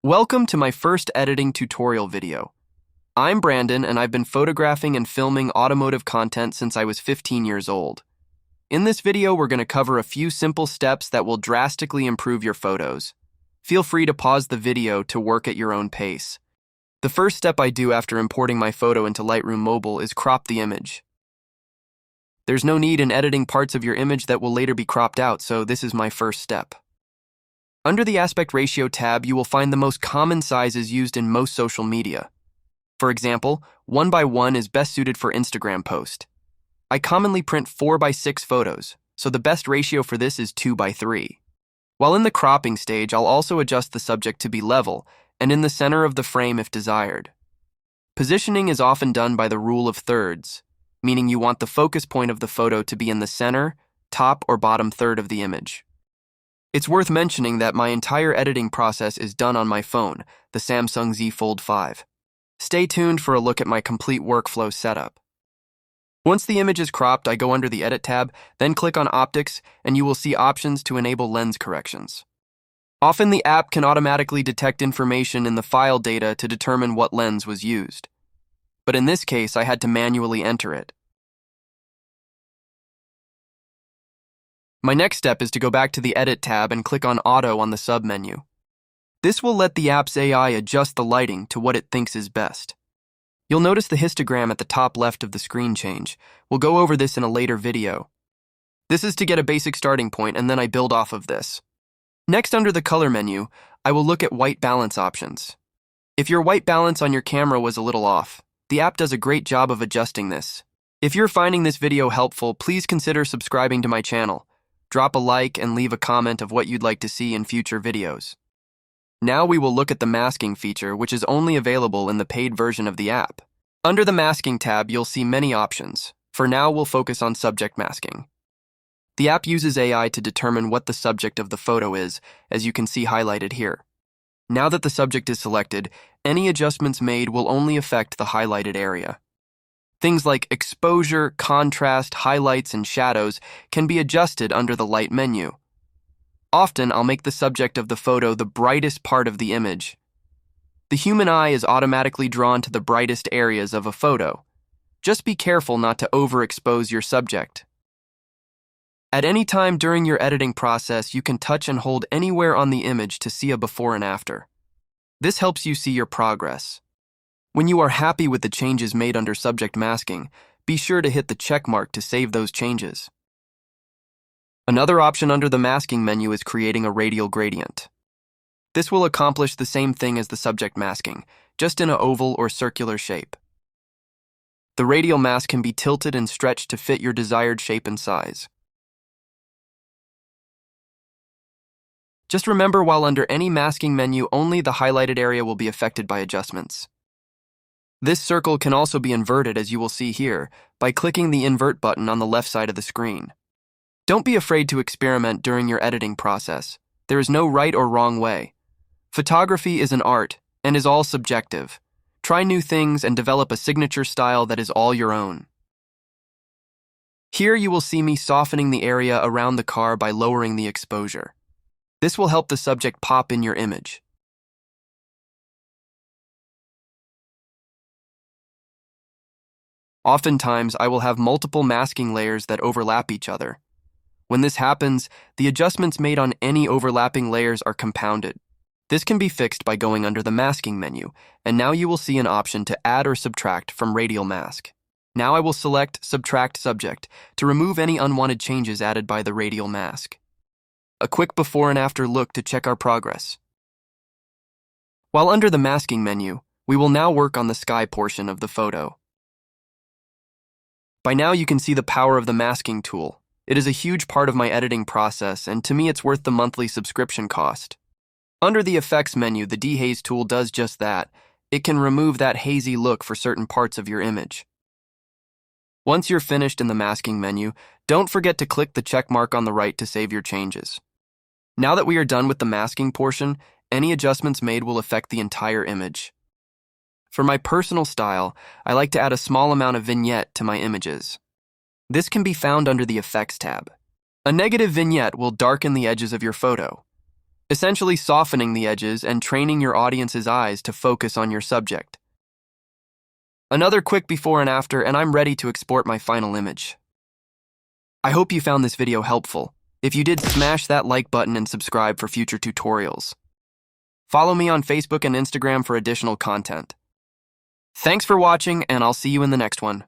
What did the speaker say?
Welcome to my first editing tutorial video. I'm Brandon and I've been photographing and filming automotive content since I was 15 years old. In this video, we're going to cover a few simple steps that will drastically improve your photos. Feel free to pause the video to work at your own pace. The first step I do after importing my photo into Lightroom Mobile is crop the image. There's no need in editing parts of your image that will later be cropped out, so this is my first step. Under the Aspect Ratio tab, you will find the most common sizes used in most social media. For example, 1:1 is best suited for Instagram post. I commonly print 4:6 photos, so the best ratio for this is 2:3. While in the cropping stage, I'll also adjust the subject to be level and in the center of the frame if desired. Positioning is often done by the rule of thirds, meaning you want the focus point of the photo to be in the center, top, or bottom third of the image. It's worth mentioning that my entire editing process is done on my phone, the Samsung Z Fold 5. Stay tuned for a look at my complete workflow setup. Once the image is cropped, I go under the Edit tab, then click on Optics, and you will see options to enable lens corrections. Often the app can automatically detect information in the file data to determine what lens was used. But in this case, I had to manually enter it. My next step is to go back to the Edit tab and click on Auto on the sub-menu. This will let the app's AI adjust the lighting to what it thinks is best. You'll notice the histogram at the top left of the screen change. We'll go over this in a later video. This is to get a basic starting point, and then I build off of this. Next, under the Color menu, I will look at white balance options. If your white balance on your camera was a little off, the app does a great job of adjusting this. If you're finding this video helpful, please consider subscribing to my channel. Drop a like and leave a comment of what you'd like to see in future videos. Now we will look at the masking feature, which is only available in the paid version of the app. Under the Masking tab, you'll see many options. For now, we'll focus on subject masking. The app uses AI to determine what the subject of the photo is, as you can see highlighted here. Now that the subject is selected, any adjustments made will only affect the highlighted area. Things like exposure, contrast, highlights, and shadows can be adjusted under the Light menu. Often, I'll make the subject of the photo the brightest part of the image. The human eye is automatically drawn to the brightest areas of a photo. Just be careful not to overexpose your subject. At any time during your editing process, you can touch and hold anywhere on the image to see a before and after. This helps you see your progress. When you are happy with the changes made under subject masking, be sure to hit the check mark to save those changes. Another option under the masking menu is creating a radial gradient. This will accomplish the same thing as the subject masking, just in an oval or circular shape. The radial mask can be tilted and stretched to fit your desired shape and size. Just remember, while under any masking menu, only the highlighted area will be affected by adjustments. This circle can also be inverted, as you will see here, by clicking the invert button on the left side of the screen. Don't be afraid to experiment during your editing process. There is no right or wrong way. Photography is an art and is all subjective. Try new things and develop a signature style that is all your own. Here you will see me softening the area around the car by lowering the exposure. This will help the subject pop in your image. Oftentimes, I will have multiple masking layers that overlap each other. When this happens, the adjustments made on any overlapping layers are compounded. This can be fixed by going under the Masking menu, and now you will see an option to add or subtract from Radial Mask. Now I will select Subtract Subject to remove any unwanted changes added by the Radial Mask. A quick before and after look to check our progress. While under the Masking menu, we will now work on the sky portion of the photo. By now you can see the power of the masking tool. It is a huge part of my editing process, and to me it's worth the monthly subscription cost. Under the Effects menu, the Dehaze tool does just that. It can remove that hazy look for certain parts of your image. Once you're finished in the masking menu, don't forget to click the check mark on the right to save your changes. Now that we are done with the masking portion, any adjustments made will affect the entire image. For my personal style, I like to add a small amount of vignette to my images. This can be found under the Effects tab. A negative vignette will darken the edges of your photo. essentially softening the edges and training your audience's eyes to focus on your subject. Another quick before and after, and I'm ready to export my final image. I hope you found this video helpful. If you did, smash that like button and subscribe for future tutorials. Follow me on Facebook and Instagram for additional content. Thanks for watching, and I'll see you in the next one.